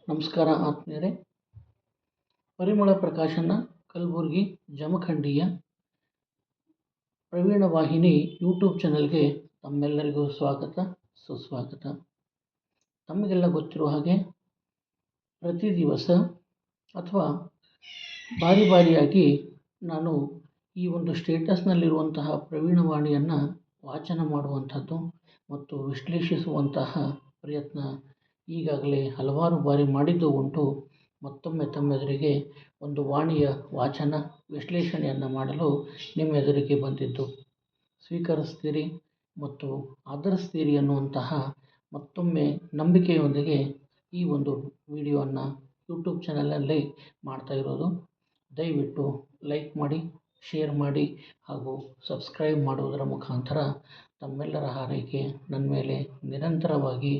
ನಮಸ್ಕಾರ ಆತ್ಮೀಯರೇ. ಪರಿಮಳ ಪ್ರಕಾಶನ ಕಲಬುರಗಿ ಜಮಖಂಡಿಯ ಪ್ರವೀಣ ವಾಹಿನಿ ಯೂಟ್ಯೂಬ್ ಚಾನಲ್ಗೆ ತಮ್ಮೆಲ್ಲರಿಗೂ ಸ್ವಾಗತ ಸುಸ್ವಾಗತ. ತಮಗೆಲ್ಲ ಗೊತ್ತಿರುವ ಹಾಗೆ ಪ್ರತಿ ದಿವಸ ಅಥವಾ ಬಾರಿಯಾಗಿ ನಾನು ಈ ಒಂದು ಸ್ಟೇಟಸ್ನಲ್ಲಿರುವಂತಹ ಪ್ರವೀಣವಾಣಿಯನ್ನು ವಾಚನ ಮಾಡುವಂಥದ್ದು ಮತ್ತು ವಿಶ್ಲೇಷಿಸುವಂತಹ ಪ್ರಯತ್ನ ಈಗಾಗಲೇ ಹಲವಾರು ಬಾರಿ ಮಾಡಿದ್ದು ಉಂಟು. ಮತ್ತೊಮ್ಮೆ ತಮ್ಮೆದುರಿಗೆ ಒಂದು ವಾಣಿಯ ವಾಚನ ವಿಶ್ಲೇಷಣೆಯನ್ನು ಮಾಡಲು ನಿಮ್ಮ ಎದುರಿಗೆ ಬಂದಿದ್ದು. ಸ್ವೀಕರಿಸ್ತೀರಿ ಮತ್ತು ಆಧರಿಸ್ತೀರಿ ಅನ್ನುವಂತಹ ಮತ್ತೊಮ್ಮೆ ನಂಬಿಕೆಯೊಂದಿಗೆ ಈ ಒಂದು ವಿಡಿಯೋವನ್ನು ಯೂಟ್ಯೂಬ್ ಚಾನಲಲ್ಲಿ ಮಾಡ್ತಾ ಇರೋದು. ದಯವಿಟ್ಟು ಲೈಕ್ ಮಾಡಿ, ಶೇರ್ ಮಾಡಿ ಹಾಗೂ ಸಬ್ಸ್ಕ್ರೈಬ್ ಮಾಡುವುದರ ಮುಖಾಂತರ ತಮ್ಮೆಲ್ಲರ ಹಾರೈಕೆ ನನ್ನ ಮೇಲೆ ನಿರಂತರವಾಗಿ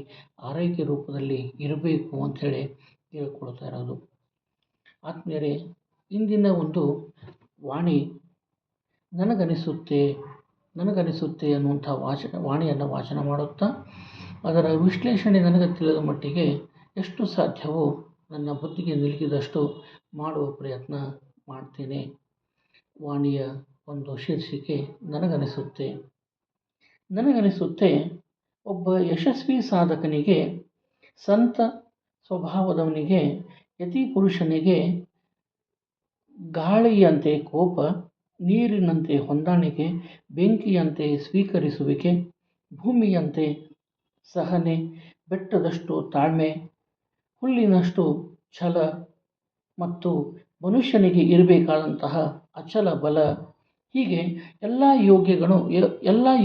ಆರೈಕೆ ರೂಪದಲ್ಲಿ ಇರಬೇಕು ಅಂಥೇಳಿ ಕೇಳಿಕೊಳ್ತಾ ಇರೋದು. ಆತ್ಮೀಯರೇ, ಇಂದಿನ ಒಂದು ವಾಣಿ ನನಗನಿಸುತ್ತೆ ಅನ್ನುವಂಥ ವಾಣಿಯನ್ನು ವಾಚನ ಮಾಡುತ್ತಾ ಅದರ ವಿಶ್ಲೇಷಣೆ ನನಗೆ ತಿಳಿದ ಮಟ್ಟಿಗೆ ಎಷ್ಟು ಸಾಧ್ಯವೋ ನನ್ನ ಬುದ್ಧಿಗೆ ನಿಲುಕಿದಷ್ಟು ಮಾಡುವ ಪ್ರಯತ್ನ ಮಾಡ್ತೇನೆ. ವಾಣಿಯ ಒಂದು ಶೀರ್ಷಿಕೆ ನನಗನಿಸುತ್ತೆ ಒಬ್ಬ ಯಶಸ್ವಿ ಸಾಧಕನಿಗೆ, ಸಂತ ಸ್ವಭಾವದವನಿಗೆ, ಯತಿ ಪುರುಷನಿಗೆ ಗಾಳಿಯಂತೆ ಕೋಪ, ನೀರಿನಂತೆ ಹೊಂದಾಣಿಕೆ, ಬೆಂಕಿಯಂತೆ ಸ್ವೀಕರಿಸುವಿಕೆ, ಭೂಮಿಯಂತೆ ಸಹನೆ, ಬೆಟ್ಟದಷ್ಟು ತಾಳ್ಮೆ, ಹುಲ್ಲಿನಷ್ಟು ಛಲ ಮತ್ತು ಮನುಷ್ಯನಿಗೆ ಇರಬೇಕಾದಂತಹ ಅಚಲ ಬಲ, ಹೀಗೆ ಎಲ್ಲ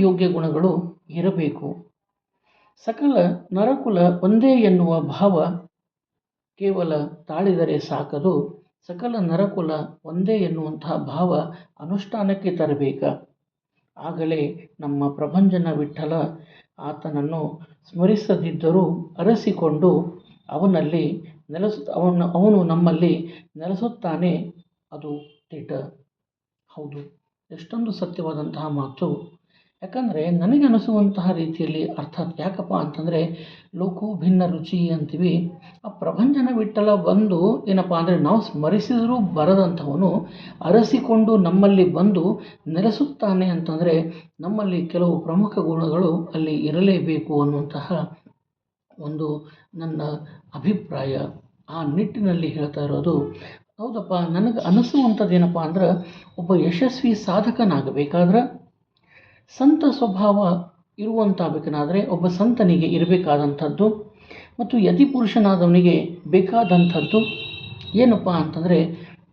ಯೋಗ್ಯ ಗುಣಗಳು ಇರಬೇಕು. ಸಕಲ ನರಕುಲ ಒಂದೇ ಎನ್ನುವ ಭಾವ ಕೇವಲ ತಾಳಿದರೆ ಸಾಕದು. ಸಕಲ ನರಕುಲ ಒಂದೇ ಎನ್ನುವಂತಹ ಭಾವ ಅನುಷ್ಠಾನಕ್ಕೆ ತರಬೇಕ. ಆಗಲೇ ನಮ್ಮ ಪ್ರಭಂಜನ ವಿಠ್ಠಲ ಆತನನ್ನು ಸ್ಮರಿಸದಿದ್ದರೂ ಅರಸಿಕೊಂಡು ಅವನು ನಮ್ಮಲ್ಲಿ ನೆಲೆಸುತ್ತಾನೆ. ಅದು ದಿಟ. ಹೌದು, ಎಷ್ಟೊಂದು ಸತ್ಯವಾದಂತಹ ಮಾತು. ಯಾಕಂದರೆ ನನಗೆ ಅನಿಸುವಂತಹ ರೀತಿಯಲ್ಲಿ ಅರ್ಥಾತ್ ಯಾಕಪ್ಪ ಅಂತಂದರೆ, ಲೋಕೋ ಭಿನ್ನ ರುಚಿ ಅಂತೀವಿ. ಆ ಪ್ರಭಂಜನ ವಿಠ್ಠಲ ಬಂದು ಏನಪ್ಪ ಅಂದರೆ ನಾವು ಸ್ಮರಿಸಿದರೂ ಬರದಂಥವನು ಅರಸಿಕೊಂಡು ನಮ್ಮಲ್ಲಿ ಬಂದು ನೆಲೆಸುತ್ತಾನೆ ಅಂತಂದರೆ ನಮ್ಮಲ್ಲಿ ಕೆಲವು ಪ್ರಮುಖ ಗುಣಗಳು ಅಲ್ಲಿ ಇರಲೇಬೇಕು ಅನ್ನುವಂತಹ ಒಂದು ನನ್ನ ಅಭಿಪ್ರಾಯ. ಆ ನಿಟ್ಟಿನಲ್ಲಿ ಹೇಳ್ತಾ ಇರೋದು. ಹೌದಪ್ಪ, ನನಗೆ ಅನಿಸುವಂಥದ್ದು ಏನಪ್ಪ ಅಂದ್ರೆ, ಒಬ್ಬ ಯಶಸ್ವಿ ಸಾಧಕನಾಗಬೇಕಾದ್ರೆ, ಸಂತ ಸ್ವಭಾವ ಇರುವಂತಾಗಬೇಕನಾದರೆ ಒಬ್ಬ ಸಂತನಿಗೆ ಇರಬೇಕಾದಂಥದ್ದು ಮತ್ತು ಯತಿಪುರುಷನಾದವನಿಗೆ ಬೇಕಾದಂಥದ್ದು ಏನಪ್ಪ ಅಂತಂದರೆ,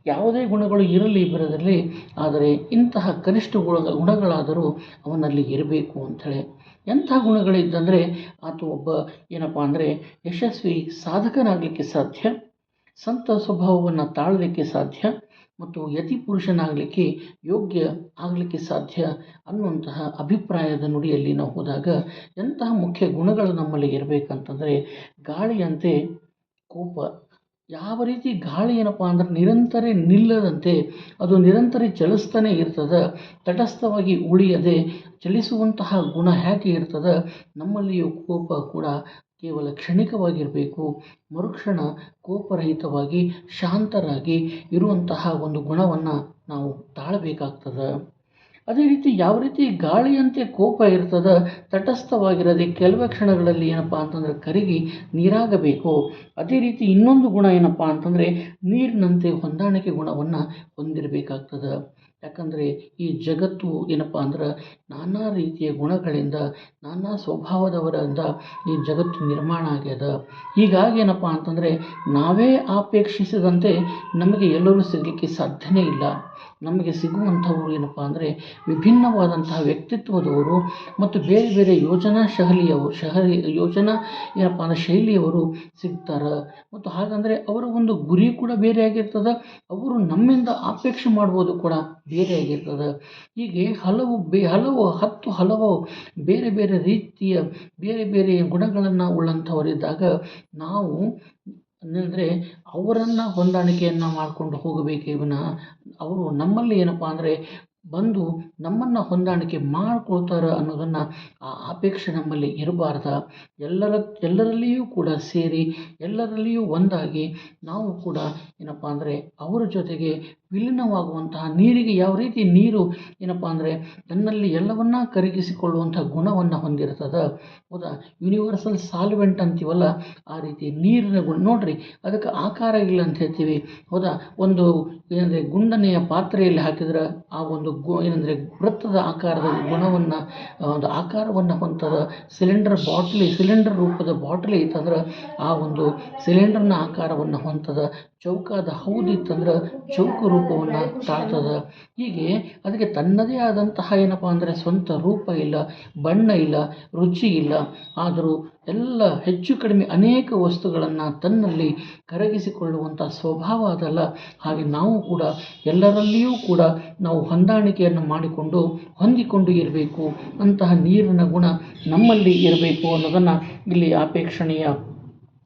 ಯಾವುದೇ ಗುಣಗಳು ಇರಲಿ ಬಿರದಿರಲಿ, ಆದರೆ ಇಂತಹ ಕನಿಷ್ಠ ಗುಣಗಳಾದರೂ ಅವನಲ್ಲಿ ಇರಬೇಕು ಅಂಥೇಳಿ. ಎಂತಹ ಗುಣಗಳಿದ್ದಂದರೆ ಆತ ಒಬ್ಬ ಏನಪ್ಪ ಅಂದರೆ ಯಶಸ್ವಿ ಸಾಧಕನಾಗಲಿಕ್ಕೆ ಸಾಧ್ಯ, ಸಂತ ಸ್ವಭಾವವನ್ನು ತಾಳಲಿಕ್ಕೆ ಸಾಧ್ಯ ಮತ್ತು ಯತಿ ಪುರುಷನಾಗಲಿಕ್ಕೆ ಯೋಗ್ಯ ಆಗಲಿಕ್ಕೆ ಸಾಧ್ಯ ಅನ್ನುವಂತಹ ಅಭಿಪ್ರಾಯದ ನುಡಿಯಲ್ಲಿ ನಾವು ಹೋದಾಗ ಎಂತಹ ಮುಖ್ಯ ಗುಣಗಳು ನಮ್ಮಲ್ಲಿ ಇರಬೇಕಂತಂದರೆ, ಗಾಳಿಯಂತೆ ಕೋಪ. ಯಾವ ರೀತಿ ಗಾಳಿ ಏನಪ್ಪ ಅಂದ್ರೆ ನಿರಂತರ ನಿಲ್ಲದಂತೆ ಅದು ನಿರಂತರ ಚಲಿಸ್ತಾನೆ ಇರ್ತದೆ, ತಟಸ್ಥವಾಗಿ ಉಳಿಯದೆ ಚಲಿಸುವಂತಹ ಗುಣ ಹೇಗೆ ಇರ್ತದೆ, ನಮ್ಮಲ್ಲಿಯೂ ಕೋಪ ಕೂಡ ಕೇವಲ ಕ್ಷಣಿಕವಾಗಿರಬೇಕು. ಮರುಕ್ಷಣ ಕೋಪರಹಿತವಾಗಿ ಶಾಂತರಾಗಿ ಇರುವಂತಹ ಒಂದು ಗುಣವನ್ನು ನಾವು ತಾಳಬೇಕಾಗ್ತದೆ. ಅದೇ ರೀತಿ ಯಾವ ರೀತಿ ಗಾಳಿಯಂತೆ ಕೋಪ ಇರ್ತದೆ, ತಟಸ್ಥವಾಗಿರದೆ ಕೆಲವೇ ಕ್ಷಣಗಳಲ್ಲಿ ಏನಪ್ಪ ಅಂತಂದರೆ ಕರಗಿ ನೀರಾಗಬೇಕು. ಅದೇ ರೀತಿ ಇನ್ನೊಂದು ಗುಣ ಏನಪ್ಪ ಅಂತಂದರೆ ನೀರಿನಂತೆ ಹೊಂದಾಣಿಕೆ ಗುಣವನ್ನು ಹೊಂದಿರಬೇಕಾಗ್ತದೆ. ಯಾಕಂದರೆ ಈ ಜಗತ್ತು ಏನಪ್ಪ ಅಂದ್ರೆ ನಾನಾ ರೀತಿಯ ಗುಣಗಳಿಂದ, ನಾನಾ ಸ್ವಭಾವದವರಿಂದ ಈ ಜಗತ್ತು ನಿರ್ಮಾಣ ಆಗ್ಯದ. ಹೀಗಾಗಿ ಏನಪ್ಪ ಅಂತಂದರೆ ನಾವೇ ಅಪೇಕ್ಷಿಸಿದಂತೆ ನಮಗೆ ಎಲ್ಲರೂ ಸಿಗಲಿಕ್ಕೆ ಸಾಧ್ಯನೇ ಇಲ್ಲ. ನಮಗೆ ಸಿಗುವಂಥವರು ಏನಪ್ಪ ಅಂದರೆ ವಿಭಿನ್ನವಾದಂತಹ ವ್ಯಕ್ತಿತ್ವದವರು ಮತ್ತು ಬೇರೆ ಬೇರೆ ಯೋಜನಾ ಏನಪ್ಪ ಅಂದರೆ ಶೈಲಿಯವರು ಸಿಗ್ತಾರೆ. ಮತ್ತು ಹಾಗಂದರೆ ಅವರ ಒಂದು ಗುರಿ ಕೂಡ ಬೇರೆಯಾಗಿರ್ತದೆ, ಅವರು ನಮ್ಮಿಂದ ಅಪೇಕ್ಷೆ ಮಾಡ್ಬೋದು ಕೂಡ ಬೇರೆಯಾಗಿರ್ತದೆ. ಹೀಗೆ ಹಲವು ಬೇರೆ ಬೇರೆ ರೀತಿಯ ಬೇರೆ ಬೇರೆ ಗುಣಗಳನ್ನು ಉಳ್ಳಂಥವರಿದ್ದಾಗ ನಾವು ಅಂದರೆ ಅವರನ್ನು ಹೊಂದಾಣಿಕೆಯನ್ನು ಮಾಡಿಕೊಂಡು ಹೋಗಬೇಕೇ ವಿನಃ ಅವರು ನಮ್ಮಲ್ಲಿ ಏನಪ್ಪ ಅಂದರೆ ಬಂದು ನಮ್ಮನ್ನು ಹೊಂದಾಣಿಕೆ ಮಾಡಿಕೊಳ್ತಾರೆ ಅನ್ನೋದನ್ನು ಆ ಅಪೇಕ್ಷೆ ನಮ್ಮಲ್ಲಿ ಇರಬಾರ್ದ. ಎಲ್ಲರಲ್ಲಿಯೂ ಕೂಡ ಸೇರಿ ಎಲ್ಲರಲ್ಲಿಯೂ ಒಂದಾಗಿ ನಾವು ಕೂಡ ಏನಪ್ಪ ಅಂದರೆ ಅವರ ಜೊತೆಗೆ ವಿಲೀನವಾಗುವಂತಹ ನೀರಿಗೆ ಯಾವ ರೀತಿ ನೀರು ಏನಪ್ಪ ಅಂದರೆ ತನ್ನಲ್ಲಿ ಎಲ್ಲವನ್ನ ಕರಗಿಸಿಕೊಳ್ಳುವಂಥ ಗುಣವನ್ನು ಹೊಂದಿರ್ತದೆ. ಹೌದಾ, ಯೂನಿವರ್ಸಲ್ ಸಾಲ್ವೆಂಟ್ ಅಂತೀವಲ್ಲ, ಆ ರೀತಿ ನೀರಿನ ಗುಣ ನೋಡ್ರಿ, ಅದಕ್ಕೆ ಆಕಾರ ಇಲ್ಲ ಅಂತ ಹೇಳ್ತೀವಿ. ಹೌದಾ, ಒಂದು ಏನಂದರೆ ಗುಂಡನೆಯ ಪಾತ್ರೆಯಲ್ಲಿ ಹಾಕಿದ್ರೆ ಆ ಒಂದು ಏನಂದರೆ ವೃತ್ತದ ಆಕಾರದ ಗುಣವನ್ನು ಒಂದು ಆಕಾರವನ್ನು ಹೊಂದದ. ಸಿಲಿಂಡರ್ ರೂಪದ ಬಾಟ್ಲಿ ಇತ್ತಂದ್ರೆ ಆ ಒಂದು ಸಿಲಿಂಡರ್ನ ಆಕಾರವನ್ನು ಹೊಂದದ. ಚೌಕಾದ ಹೌದಿತ್ತಂದ್ರೆ ಚೌಕ ರೂಪವನ್ನು ತಾಳ್ತದೆ. ಹೀಗೆ ಅದಕ್ಕೆ ತನ್ನದೇ ಆದಂತಹ ಏನಪ್ಪ ಅಂದರೆ ಸ್ವಂತ ರೂಪ ಇಲ್ಲ, ಬಣ್ಣ ಇಲ್ಲ, ರುಚಿ ಇಲ್ಲ. ಆದರೂ ಎಲ್ಲ ಹೆಚ್ಚು ಕಡಿಮೆ ಅನೇಕ ವಸ್ತುಗಳನ್ನು ತನ್ನಲ್ಲಿ ಕರಗಿಸಿಕೊಳ್ಳುವಂಥ ಸ್ವಭಾವ ಅದಲ್ಲ. ಹಾಗೆ ನಾವು ಕೂಡ ಎಲ್ಲರಲ್ಲಿಯೂ ಕೂಡ ನಾವು ಹೊಂದಾಣಿಕೆಯನ್ನು ಮಾಡಿಕೊಂಡು ಹೊಂದಿಕೊಂಡು ಇರಬೇಕು. ಅಂತಹ ನೀರಿನ ಗುಣ ನಮ್ಮಲ್ಲಿ ಇರಬೇಕು ಅನ್ನೋದನ್ನು ಇಲ್ಲಿ ಅಪೇಕ್ಷಣೀಯ.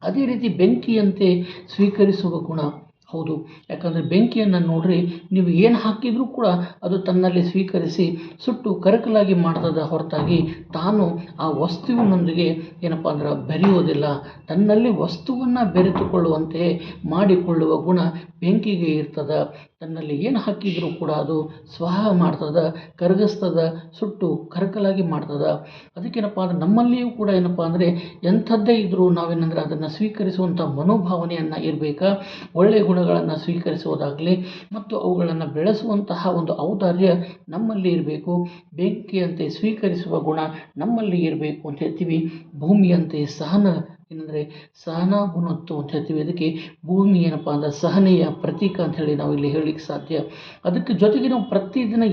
ಅದೇ ರೀತಿ ಬೆಂಕಿಯಂತೆ ಸ್ವೀಕರಿಸುವ ಗುಣ. ಹೌದು, ಯಾಕಂದರೆ ಬೆಂಕಿಯನ್ನು ನೋಡ್ರಿ, ನೀವು ಏನು ಹಾಕಿದರೂ ಕೂಡ ಅದು ತನ್ನಲ್ಲಿ ಸ್ವೀಕರಿಸಿ ಸುಟ್ಟು ಕರಕಲಾಗಿ ಮಾಡ್ತದ ಹೊರತಾಗಿ ತಾನು ಆ ವಸ್ತುವಿನೊಂದಿಗೆ ಏನಪ್ಪ ಅಂದ್ರೆ ಬೆರೆಯುವುದಿಲ್ಲ. ತನ್ನಲ್ಲಿ ವಸ್ತುವನ್ನು ಬೆರೆತುಕೊಳ್ಳುವಂತೆ ಮಾಡಿಕೊಳ್ಳುವ ಗುಣ ಬೆಂಕಿಗೆ ಇರ್ತದೆ. ತನ್ನಲ್ಲಿ ಏನು ಹಾಕಿದರೂ ಕೂಡ ಅದು ಸ್ವಹ ಮಾಡ್ತದೆ, ಕರಗಿಸ್ತದೆ, ಸುಟ್ಟು ಕರಕಲಾಗಿ ಮಾಡ್ತದೆ. ಅದಕ್ಕೇನಪ್ಪ ಅಂದ್ರೆ ನಮ್ಮಲ್ಲಿಯೂ ಕೂಡ ಏನಪ್ಪ ಅಂದರೆ ಎಂಥದ್ದೇ ಇದ್ದರೂ ನಾವೇನಂದ್ರೆ ಅದನ್ನು ಸ್ವೀಕರಿಸುವಂಥ ಮನೋಭಾವನೆಯನ್ನು ಇರಬೇಕಾ. ಒಳ್ಳೆಯ ಗುಣಗಳನ್ನು ಸ್ವೀಕರಿಸುವುದಾಗಲಿ ಮತ್ತು ಅವುಗಳನ್ನು ಬೆಳೆಸುವಂತಹ ಒಂದು ಔದಾರ್ಯ ನಮ್ಮಲ್ಲಿ ಇರಬೇಕು. ಬೆಂಕಿಯಂತೆ ಸ್ವೀಕರಿಸುವ ಗುಣ ನಮ್ಮಲ್ಲಿ ಇರಬೇಕು ಅಂತ ಹೇಳ್ತೀವಿ. ಭೂಮಿಯಂತೆ ಏನಂದರೆ ಸಹನಾ ಗುಣತ್ತು ಅಂತ ಹೇಳ್ತೀವಿ. ಅದಕ್ಕೆ ಭೂಮಿ ಏನಪ್ಪ ಅಂದ್ರೆ ಸಹನೆಯ ಪ್ರತೀಕ ಅಂಥೇಳಿ ನಾವು ಇಲ್ಲಿ ಹೇಳಲಿಕ್ಕೆ ಸಾಧ್ಯ. ಅದಕ್ಕೆ ಜೊತೆಗೆ ನಾವು ಪ್ರತಿದಿನ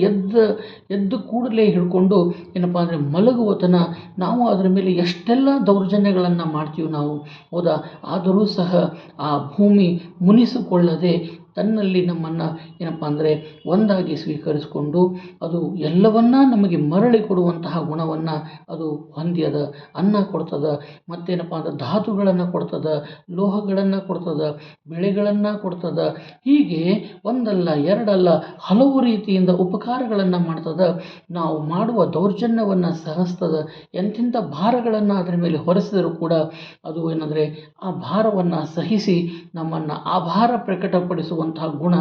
ಎದ್ದು ಕೂಡಲೇ ಹಿಡ್ಕೊಂಡು ಏನಪ್ಪ ಅಂದರೆ ಮಲಗುವ ತನಕ ನಾವು ಅದರ ಮೇಲೆ ಎಷ್ಟೆಲ್ಲ ದೌರ್ಜನ್ಯಗಳನ್ನು ಮಾಡ್ತೀವಿ ನಾವು. ಹೌದಾ, ಆದರೂ ಸಹ ಆ ಭೂಮಿ ಮುನಿಸಿಕೊಳ್ಳದೆ ತನ್ನಲ್ಲಿ ನಮ್ಮನ್ನು ಏನಪ್ಪ ಅಂದರೆ ಒಂದಾಗಿ ಸ್ವೀಕರಿಸಿಕೊಂಡು ಅದು ಎಲ್ಲವನ್ನ ನಮಗೆ ಮರಳಿ ಕೊಡುವಂತಹ ಗುಣವನ್ನು ಅದು ಹೊಂದ್ಯದ. ಅನ್ನ ಕೊಡ್ತದೆ, ಮತ್ತೇನಪ್ಪ ಅಂದ್ರೆ ಧಾತುಗಳನ್ನು ಕೊಡ್ತದೆ, ಲೋಹಗಳನ್ನು ಕೊಡ್ತದೆ, ಬೆಳೆಗಳನ್ನು ಕೊಡ್ತದೆ. ಹೀಗೆ ಒಂದಲ್ಲ ಎರಡಲ್ಲ ಹಲವು ರೀತಿಯಿಂದ ಉಪಕಾರಗಳನ್ನು ಮಾಡ್ತದೆ. ನಾವು ಮಾಡುವ ದೌರ್ಜನ್ಯವನ್ನು ಸಹಿಸ್ತದೆ. ಎಂಥೆಂಥ ಭಾರಗಳನ್ನು ಅದರ ಮೇಲೆ ಹೊರಿಸಿದರೂ ಕೂಡ ಅದು ಏನಂದರೆ ಆ ಭಾರವನ್ನು ಸಹಿಸಿ ನಮ್ಮನ್ನು ಆಭಾರ ಪ್ರಕಟಪಡಿಸುವಂತಹ ಗುಣ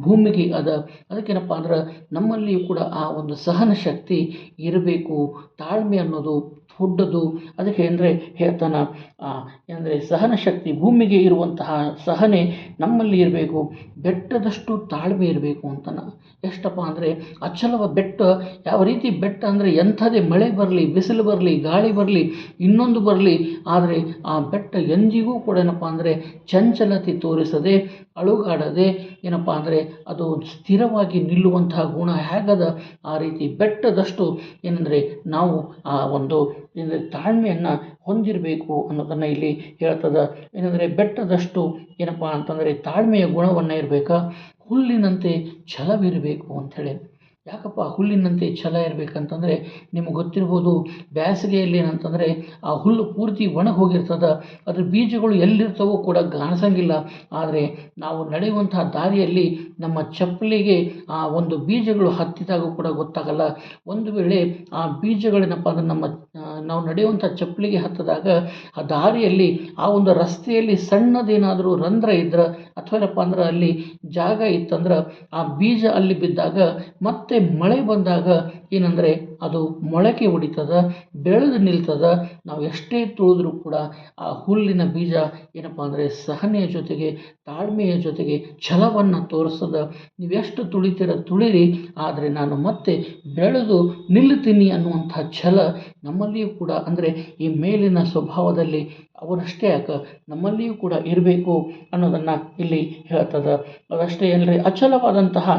ಭೂಮಿಗೆ ಅದ. ಅದಕ್ಕೇನಪ್ಪ ಅಂದ್ರೆ ನಮ್ಮಲ್ಲಿಯೂ ಕೂಡ ಆ ಒಂದು ಸಹನ ಶಕ್ತಿ ಇರಬೇಕು. ತಾಳ್ಮೆ ಅನ್ನೋದು ದೊಡ್ಡದು. ಅದಕ್ಕೆ ಅಂದರೆ ಹೇಳ್ತಾನೆ ಏನಂದರೆ ಸಹನ ಶಕ್ತಿ ಭೂಮಿಗೆ ಇರುವಂತಹ ಸಹನೆ ನಮ್ಮಲ್ಲಿ ಇರಬೇಕು. ಬೆಟ್ಟದಷ್ಟು ತಾಳ್ಮೆ ಇರಬೇಕು ಅಂತಾನೆ. ಎಷ್ಟಪ್ಪ ಅಂದರೆ ಅಚಲವ ಬೆಟ್ಟ. ಯಾವ ರೀತಿ ಬೆಟ್ಟ ಅಂದರೆ ಎಂಥದೇ ಮಳೆ ಬರಲಿ, ಬಿಸಿಲು ಬರಲಿ, ಗಾಳಿ ಬರಲಿ, ಇನ್ನೊಂದು ಬರಲಿ, ಆದರೆ ಆ ಬೆಟ್ಟ ಎಂದಿಗೂ ಕೂಡ ಏನಪ್ಪ ಅಂದರೆ ಚಂಚಲತೆ ತೋರಿಸದೆ, ಅಳುಗಾಡದೆ ಏನಪ್ಪ ಅಂದರೆ ಅದು ಸ್ಥಿರವಾಗಿ ನಿಲ್ಲುವಂತಹ ಗುಣ ಹೇಗದ ಆ ರೀತಿ ಬೆಟ್ಟದಷ್ಟು ಏನಂದರೆ ನಾವು ಆ ಒಂದು ಏನಂದರೆ ತಾಳ್ಮೆಯನ್ನು ಹೊಂದಿರಬೇಕು ಅನ್ನೋದನ್ನು ಇಲ್ಲಿ ಹೇಳ್ತದೆ. ಏನಂದರೆ ಬೆಟ್ಟದಷ್ಟು ಏನಪ್ಪ ಅಂತಂದರೆ ತಾಳ್ಮೆಯ ಗುಣವನ್ನು ಇರಬೇಕಾ. ಹುಲ್ಲಿನಂತೆ ಛಲವಿರಬೇಕು ಅಂಥೇಳಿ. ಯಾಕಪ್ಪ ಹುಲ್ಲಿನಂತೆ ಛಲ ಇರಬೇಕಂತಂದರೆ ನಿಮಗೆ ಗೊತ್ತಿರ್ಬೋದು, ಬೇಸಿಗೆಯಲ್ಲಿ ಏನಂತಂದರೆ ಆ ಹುಲ್ಲು ಪೂರ್ತಿ ಒಣಗಿ ಹೋಗಿರ್ತದೆ. ಅದ್ರ ಬೀಜಗಳು ಎಲ್ಲಿರ್ತವೋ ಕೂಡ ಕಾಣಿಸಂಗಿಲ್ಲ. ಆದರೆ ನಾವು ನಡೆಯುವಂತಹ ದಾರಿಯಲ್ಲಿ ನಮ್ಮ ಚಪ್ಪಲಿಗೆ ಆ ಒಂದು ಬೀಜಗಳು ಹತ್ತಿದಾಗ ಕೂಡ ಗೊತ್ತಾಗಲ್ಲ. ಒಂದು ವೇಳೆ ಆ ಬೀಜಗಳೇನಪ್ಪ ಅಂದ್ರೆ ನಾವು ನಡೆಯುವಂಥ ಚಪ್ಪಲಿಗೆ ಹತ್ತಿದಾಗ ಆ ದಾರಿಯಲ್ಲಿ ಆ ಒಂದು ರಸ್ತೆಯಲ್ಲಿ ಸಣ್ಣದೇನಾದರೂ ರಂಧ್ರ ಇದ್ರೆ ಅಥವಾ ಏನಪ್ಪ ಅಂದ್ರೆ ಅಲ್ಲಿ ಜಾಗ ಇತ್ತಂದ್ರೆ ಆ ಬೀಜ ಅಲ್ಲಿ ಬಿದ್ದಾಗ ಮತ್ತೆ ಮಳೆ ಬಂದಾಗ ಏನಂದರೆ ಅದು ಮೊಳಕೆ ಹೊಡಿತದೆ, ಬೆಳೆದು ನಿಲ್ತದೆ. ನಾವು ಎಷ್ಟೇ ತುಳಿದ್ರೂ ಕೂಡ ಆ ಹುಲ್ಲಿನ ಬೀಜ ಏನಪ್ಪ ಅಂದರೆ ಸಹನೆಯ ಜೊತೆಗೆ ತಾಳ್ಮೆಯ ಜೊತೆಗೆ ಛಲವನ್ನು ತೋರಿಸ್ತದೆ. ನೀವೆಷ್ಟು ತುಳಿರಿ, ಆದರೆ ನಾನು ಮತ್ತೆ ಬೆಳೆದು ನಿಲ್ಲುತ್ತೀನಿ ಅನ್ನುವಂಥ ಛಲ ನಮ್ಮಲ್ಲಿಯೂ ಕೂಡ ಅಂದರೆ ಈ ಮೇಲಿನ ಸ್ವಭಾವದಲ್ಲಿ ಅವರಷ್ಟೇ ಯಾಕೆ ನಮ್ಮಲ್ಲಿಯೂ ಕೂಡ ಇರಬೇಕು ಅನ್ನೋದನ್ನು ಇಲ್ಲಿ ಹೇಳ್ತದೆ. ಅದಷ್ಟೇ ಏನ್ರಿ ಅಚಲವಾದಂತಹ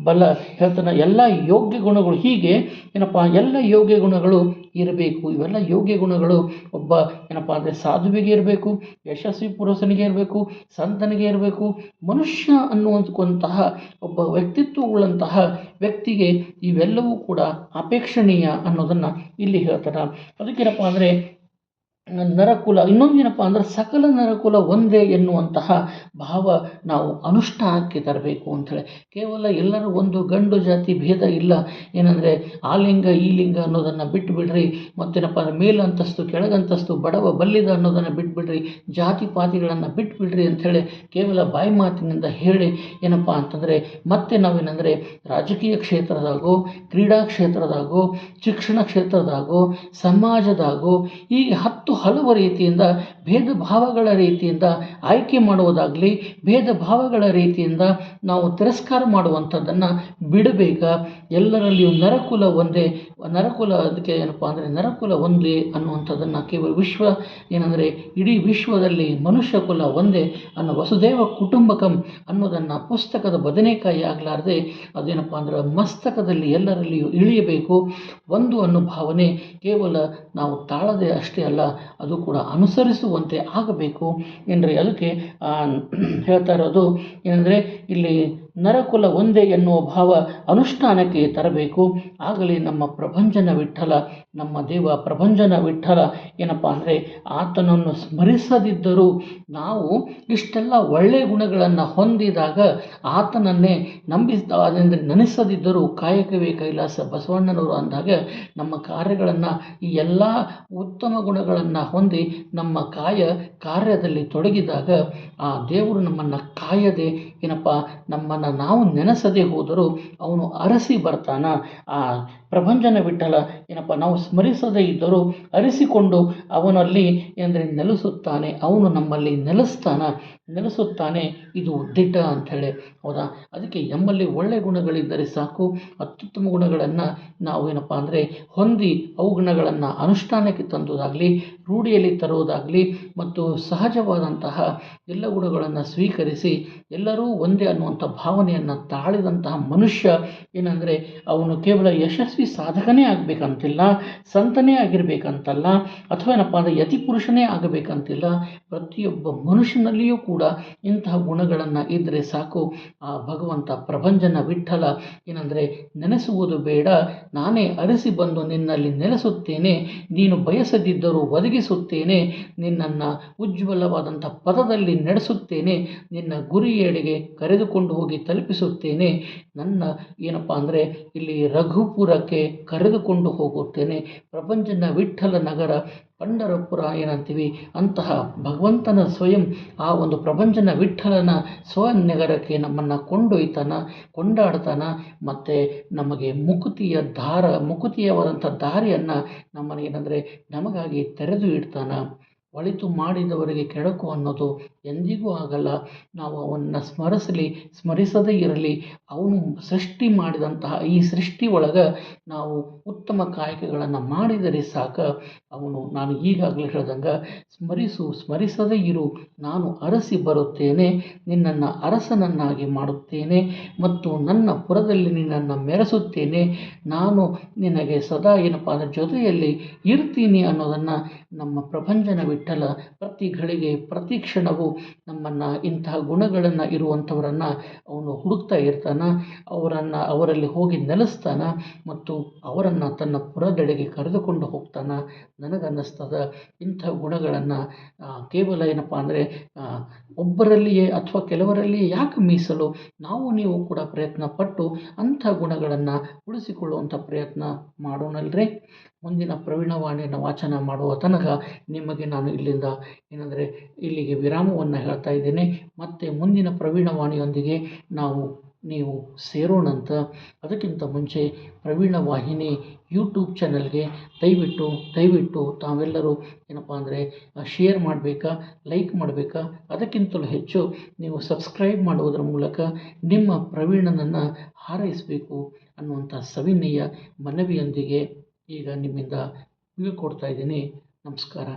ಬಲ ಹೇಳ್ತಾನೆ. ಎಲ್ಲ ಯೋಗ್ಯ ಗುಣಗಳು ಹೀಗೆ ಏನಪ್ಪ ಎಲ್ಲ ಯೋಗ್ಯ ಗುಣಗಳು ಇರಬೇಕು. ಇವೆಲ್ಲ ಯೋಗ್ಯ ಗುಣಗಳು ಒಬ್ಬ ಏನಪ್ಪ ಅಂದರೆ ಸಾಧುವಿಗೆ ಇರಬೇಕು, ಯಶಸ್ವಿ ಪುರುಷನಿಗೆ ಇರಬೇಕು, ಸಂತನಿಗೆ ಇರಬೇಕು. ಮನುಷ್ಯ ಅನ್ನುವಂತಹ ಒಬ್ಬ ವ್ಯಕ್ತಿತ್ವವುಳ್ಳಂತಹ ವ್ಯಕ್ತಿಗೆ ಇವೆಲ್ಲವೂ ಕೂಡ ಅಪೇಕ್ಷಣೀಯ ಅನ್ನೋದನ್ನು ಇಲ್ಲಿ ಹೇಳ್ತಾನೆ. ಅದಕ್ಕೇನಪ್ಪ ಅಂದರೆ ನರಕುಲ ಇನ್ನೊಂದೇನಪ್ಪ ಅಂದರೆ ಸಕಲ ನರಕುಲ ಒಂದೇ ಎನ್ನುವಂತಹ ಭಾವ ನಾವು ಅನುಷ್ಠಾನಕ್ಕೆ ತರಬೇಕು ಅಂಥೇಳಿ. ಕೇವಲ ಎಲ್ಲರೂ ಒಂದು ಗಂಡು ಜಾತಿ ಭೇದ ಇಲ್ಲ, ಏನಂದರೆ ಆ ಲಿಂಗ ಈ ಲಿಂಗ ಅನ್ನೋದನ್ನು ಬಿಟ್ಟು ಬಿಡ್ರಿ, ಮತ್ತೇನಪ್ಪ ಅಂದರೆ ಮೇಲಂತಸ್ತು ಕೆಳಗಂತಸ್ತು ಬಡವ ಬಲ್ಲಿದ ಅನ್ನೋದನ್ನು ಬಿಟ್ಬಿಡ್ರಿ, ಜಾತಿ ಪಾತಿಗಳನ್ನು ಬಿಟ್ಬಿಡ್ರಿ ಅಂಥೇಳಿ ಕೇವಲ ಬಾಯಿ ಮಾತಿನಿಂದ ಹೇಳಿ ಏನಪ್ಪ ಅಂತಂದರೆ ಮತ್ತೆ ನಾವೇನಂದರೆ ರಾಜಕೀಯ ಕ್ಷೇತ್ರದಾಗೋ, ಕ್ರೀಡಾ ಕ್ಷೇತ್ರದಾಗೋ, ಶಿಕ್ಷಣ ಕ್ಷೇತ್ರದಾಗೋ, ಸಮಾಜದಾಗೋ ಹೀಗೆ ಹಲವು ರೀತಿಯಿಂದ ಭೇದ ಭಾವಗಳ ರೀತಿಯಿಂದ ಆಯ್ಕೆ ಮಾಡುವುದಾಗಲಿ, ಭೇದ ಭಾವಗಳ ರೀತಿಯಿಂದ ನಾವು ತಿರಸ್ಕಾರ ಮಾಡುವಂಥದ್ದನ್ನು ಬಿಡಬೇಕಾ. ಎಲ್ಲರಲ್ಲಿಯೂ ನರಕುಲ ಒಂದೇ, ನರಕುಲ ಅದಕ್ಕೆ ಏನಪ್ಪ ಅಂದರೆ ನರಕುಲ ಒಂದೇ ಅನ್ನುವಂಥದ್ದನ್ನು ಕೇವಲ ಏನಂದರೆ ಇಡೀ ವಿಶ್ವದಲ್ಲಿ ಮನುಷ್ಯ ಕುಲ ಒಂದೇ ಅನ್ನೋ ವಸುದೇವ ಕುಟುಂಬಕಂ ಅನ್ನೋದನ್ನು ಪುಸ್ತಕದ ಬದನೆಕಾಯಿ ಆಗಲಾರದೆ ಅದೇನಪ್ಪ ಅಂದ್ರೆ ಮಸ್ತಕದಲ್ಲಿ ಎಲ್ಲರಲ್ಲಿಯೂ ಇಳಿಯಬೇಕು. ಒಂದು ಅನ್ನೋ ಭಾವನೆ ಕೇವಲ ನಾವು ತಾಳದೆ ಅಷ್ಟೇ ಅಲ್ಲ, ಅದು ಕೂಡ ಅನುಸರಿಸುವಂತೆ ಆಗಬೇಕು ಏನ್ರಿ. ಅದಕ್ಕೆ ಹೇಳ್ತಾ ಇರೋದು ಏನಂದರೆ ಇಲ್ಲಿ ನರಕುಲ ಒಂದೇ ಎನ್ನುವ ಭಾವ ಅನುಷ್ಠಾನಕ್ಕೆ ತರಬೇಕು. ಆಗಲೇ ನಮ್ಮ ಪ್ರಭಂಜನ ವಿಠ್ಠಲ, ನಮ್ಮ ದೇವ ಪ್ರಭಂಜನ ವಿಠ್ಠಲ ಏನಪ್ಪ ಅಂದರೆ ಆತನನ್ನು ಸ್ಮರಿಸದಿದ್ದರೂ ನಾವು ಇಷ್ಟೆಲ್ಲ ಒಳ್ಳೆಯ ಗುಣಗಳನ್ನು ಹೊಂದಿದಾಗ ಆತನನ್ನೇ ಅಂದರೆ ನೆನೆಸದಿದ್ದರೂ ಕಾಯಕವೇ ಕೈಲಾಸ ಬಸವಣ್ಣನವರು ಅಂದಾಗ ನಮ್ಮ ಕಾರ್ಯಗಳನ್ನು ಈ ಎಲ್ಲ ಉತ್ತಮ ಗುಣಗಳನ್ನು ಹೊಂದಿ ನಮ್ಮ ಕಾರ್ಯದಲ್ಲಿ ತೊಡಗಿದಾಗ ಆ ದೇವರು ನಮ್ಮನ್ನು ಕಾಯದೆ ಏನಪ್ಪ ನಮ್ಮನ್ನು ನಾವು ನೆನೆಸದೇ ಹೋದರೂ ಅವನು ಅರಸಿ ಬರ್ತಾನ. ಆ ಪ್ರಭಂಜನ ವಿಠ್ಠಲ ಏನಪ್ಪ ನಾವು ಸ್ಮರಿಸದೇ ಇದ್ದರೂ ಅರಿಸಿಕೊಂಡು ಅವನಲ್ಲಿ ಏನಂದರೆ ನೆಲೆಸುತ್ತಾನೆ, ಅವನು ನಮ್ಮಲ್ಲಿ ನೆಲೆಸುತ್ತಾನೆ. ಇದು ದಿಟ್ಟ ಅಂಥೇಳಿ, ಹೌದಾ. ಅದಕ್ಕೆ ನಮ್ಮಲ್ಲಿ ಒಳ್ಳೆಯ ಗುಣಗಳಿದ್ದರೆ ಸಾಕು, ಅತ್ಯುತ್ತಮ ಗುಣಗಳನ್ನು ನಾವು ಏನಪ್ಪ ಅಂದರೆ ಹೊಂದಿ ಅವು ಗುಣಗಳನ್ನು ಅನುಷ್ಠಾನಕ್ಕೆ ತಂದುದಾಗಲಿ, ರೂಢಿಯಲ್ಲಿ ತರುವುದಾಗಲಿ ಮತ್ತು ಸಹಜವಾದಂತಹ ಎಲ್ಲ ಗುಣಗಳನ್ನು ಸ್ವೀಕರಿಸಿ ಎಲ್ಲರೂ ಒಂದೇ ಅನ್ನುವಂಥ ಭಾವನೆಯನ್ನು ತಾಳಿದಂತಹ ಮನುಷ್ಯ ಏನಂದರೆ ಅವನು ಕೇವಲ ಯಶಸ್ವಿ ಸಾಧಕನೇ ಆಗಬೇಕಂತಿಲ್ಲ, ಸಂತನೇ ಆಗಿರಬೇಕಂತಲ್ಲ, ಅಥವಾ ಏನಪ್ಪ ಅಂದರೆ ಯತಿ ಪುರುಷನೇ ಆಗಬೇಕಂತಿಲ್ಲ. ಪ್ರತಿಯೊಬ್ಬ ಮನುಷ್ಯನಲ್ಲಿಯೂ ಕೂಡ ಇಂತಹ ಗುಣಗಳನ್ನು ಇದ್ದರೆ ಸಾಕು. ಆ ಭಗವಂತ ಪ್ರಭಂಜನ ವಿಠ್ಠಲ ಏನಂದರೆ ನೆನೆಸುವುದು ಬೇಡ, ನಾನೇ ಅರಸಿ ಬಂದು ನಿನ್ನಲ್ಲಿ ನೆಲೆಸುತ್ತೇನೆ, ನೀನು ಬಯಸದಿದ್ದರೂ ಒದಗಿಸುತ್ತೇನೆ, ನಿನ್ನನ್ನು ಉಜ್ವಲವಾದಂಥ ಪದದಲ್ಲಿ ನಡೆಸುತ್ತೇನೆ, ನಿನ್ನ ಗುರಿಯೆಡೆಗೆ ಕರೆದುಕೊಂಡು ಹೋಗಿ ತಲುಪಿಸುತ್ತೇನೆ, ನನ್ನ ಏನಪ್ಪ ಅಂದರೆ ಇಲ್ಲಿ ರಘುಪುರಕ್ಕೆ ಕರೆದುಕೊಂಡು ಹೋಗುತ್ತೇನೆ. ಪ್ರಪಂಚನ ವಿಠ್ಠಲ ನಗರ ಪಂಢರಪುರ ಏನಂತೀವಿ ಅಂತಹ ಭಗವಂತನ ಸ್ವಯಂ ಆ ಒಂದು ಪ್ರಪಂಚನ ವಿಠ್ಠಲನ ಸ್ವನಗರಕ್ಕೆ ನಮ್ಮನ್ನು ಕೊಂಡಾಡ್ತಾನ ಮತ್ತು ನಮಗೆ ಮುಕುತಿಯವಾದಂಥ ದಾರಿಯನ್ನು ನಮ್ಮನೇನಂದರೆ ನಮಗಾಗಿ ತೆರೆದು ಇಡ್ತಾನ. ಒಳಿತು ಮಾಡಿದವರಿಗೆ ಕೆಡಕು ಅನ್ನೋದು ಎಂದಿಗೂ ಆಗಲ್ಲ. ನಾವು ಅವನ್ನ ಸ್ಮರಿಸದೇ ಇರಲಿ. ಅವನು ಸೃಷ್ಟಿ ಮಾಡಿದಂತಹ ಈ ಸೃಷ್ಟಿ ಒಳಗೆ ನಾವು ಉತ್ತಮ ಕಾಯಕಗಳನ್ನು ಮಾಡಿದರೆ ಸಾಕ. ಅವನು ನಾನು ಈಗಾಗಲೇ ಹೇಳ್ದಂಗೆ ಸ್ಮರಿಸದೇ ಇರು, ನಾನು ಅರಸಿ ಬರುತ್ತೇನೆ, ನಿನ್ನನ್ನು ಅರಸನನ್ನಾಗಿ ಮಾಡುತ್ತೇನೆ ಮತ್ತು ನನ್ನ ಪುರದಲ್ಲಿ ನಿನ್ನನ್ನು ಮೆರೆಸುತ್ತೇನೆ, ನಾನು ನಿನಗೆ ಸದಾ ಏನಪ್ಪ ಅಂದರೆ ಜೊತೆಯಲ್ಲಿ ಇರ್ತೀನಿ ಅನ್ನೋದನ್ನು ನಮ್ಮ ಪ್ರಪಂಚನ ವಿಠ್ಠಲ ಪ್ರತಿ ಘಳಿಗೆ ಪ್ರತಿ ಕ್ಷಣವೂ ನಮ್ಮನ್ನು ಇಂತಹ ಗುಣಗಳನ್ನು ಇರುವಂಥವರನ್ನು ಅವನು ಹುಡುಕ್ತಾ ಇರ್ತಾನ. ಅವರಲ್ಲಿ ಹೋಗಿ ನೆಲೆಸ್ತಾನ ಮತ್ತು ಅವರನ್ನು ತನ್ನ ಪುರದೆಡೆಗೆ ಕರೆದುಕೊಂಡು ಹೋಗ್ತಾನ. ನನಗನ್ನಿಸ್ತದ ಇಂಥ ಗುಣಗಳನ್ನು ಕೇವಲ ಏನಪ್ಪ ಅಂದರೆ ಒಬ್ಬರಲ್ಲಿಯೇ ಅಥವಾ ಕೆಲವರಲ್ಲಿಯೇ ಯಾಕೆ ಮೀಸಲು, ನಾವು ನೀವು ಕೂಡ ಪ್ರಯತ್ನ ಪಟ್ಟು ಅಂಥ ಗುಣಗಳನ್ನು ಉಳಿಸಿಕೊಳ್ಳುವಂಥ ಪ್ರಯತ್ನ ಮಾಡೋಣಲ್ರಿ. ಮುಂದಿನ ಪ್ರವೀಣವಾಣಿಯನ್ನು ವಾಚನ ಮಾಡುವ ತನಕ ನಿಮಗೆ ನಾನು ಇಲ್ಲಿಗೆ ವಿರಾಮವನ್ನು ಹೇಳ್ತಾ ಇದ್ದೇನೆ. ಮತ್ತು ಮುಂದಿನ ಪ್ರವೀಣವಾಣಿಯೊಂದಿಗೆ ನೀವು ಸೇರೋಣಂತ. ಅದಕ್ಕಿಂತ ಮುಂಚೆ ಪ್ರವೀಣ ವಾಹಿನಿ ಯೂಟ್ಯೂಬ್ ಚಾನಲ್ಗೆ ದಯವಿಟ್ಟು ತಾವೆಲ್ಲರೂ ಏನಪ್ಪ ಅಂದರೆ ಶೇರ್ ಮಾಡಬೇಕಾ, ಲೈಕ್ ಮಾಡಬೇಕಾ, ಅದಕ್ಕಿಂತಲೂ ಹೆಚ್ಚು ನೀವು ಸಬ್ಸ್ಕ್ರೈಬ್ ಮಾಡುವುದರ ಮೂಲಕ ನಿಮ್ಮ ಪ್ರವೀಣನನ್ನು ಹಾರೈಸಬೇಕು ಅನ್ನುವಂಥ ಸವಿನಯ ಮನವಿಯೊಂದಿಗೆ ಈಗ ನಿಮ್ಮಿಂದ ಬೀಳ್ಕೊಡ್ತಾ ಇದ್ದೀನಿ. ನಮಸ್ಕಾರ.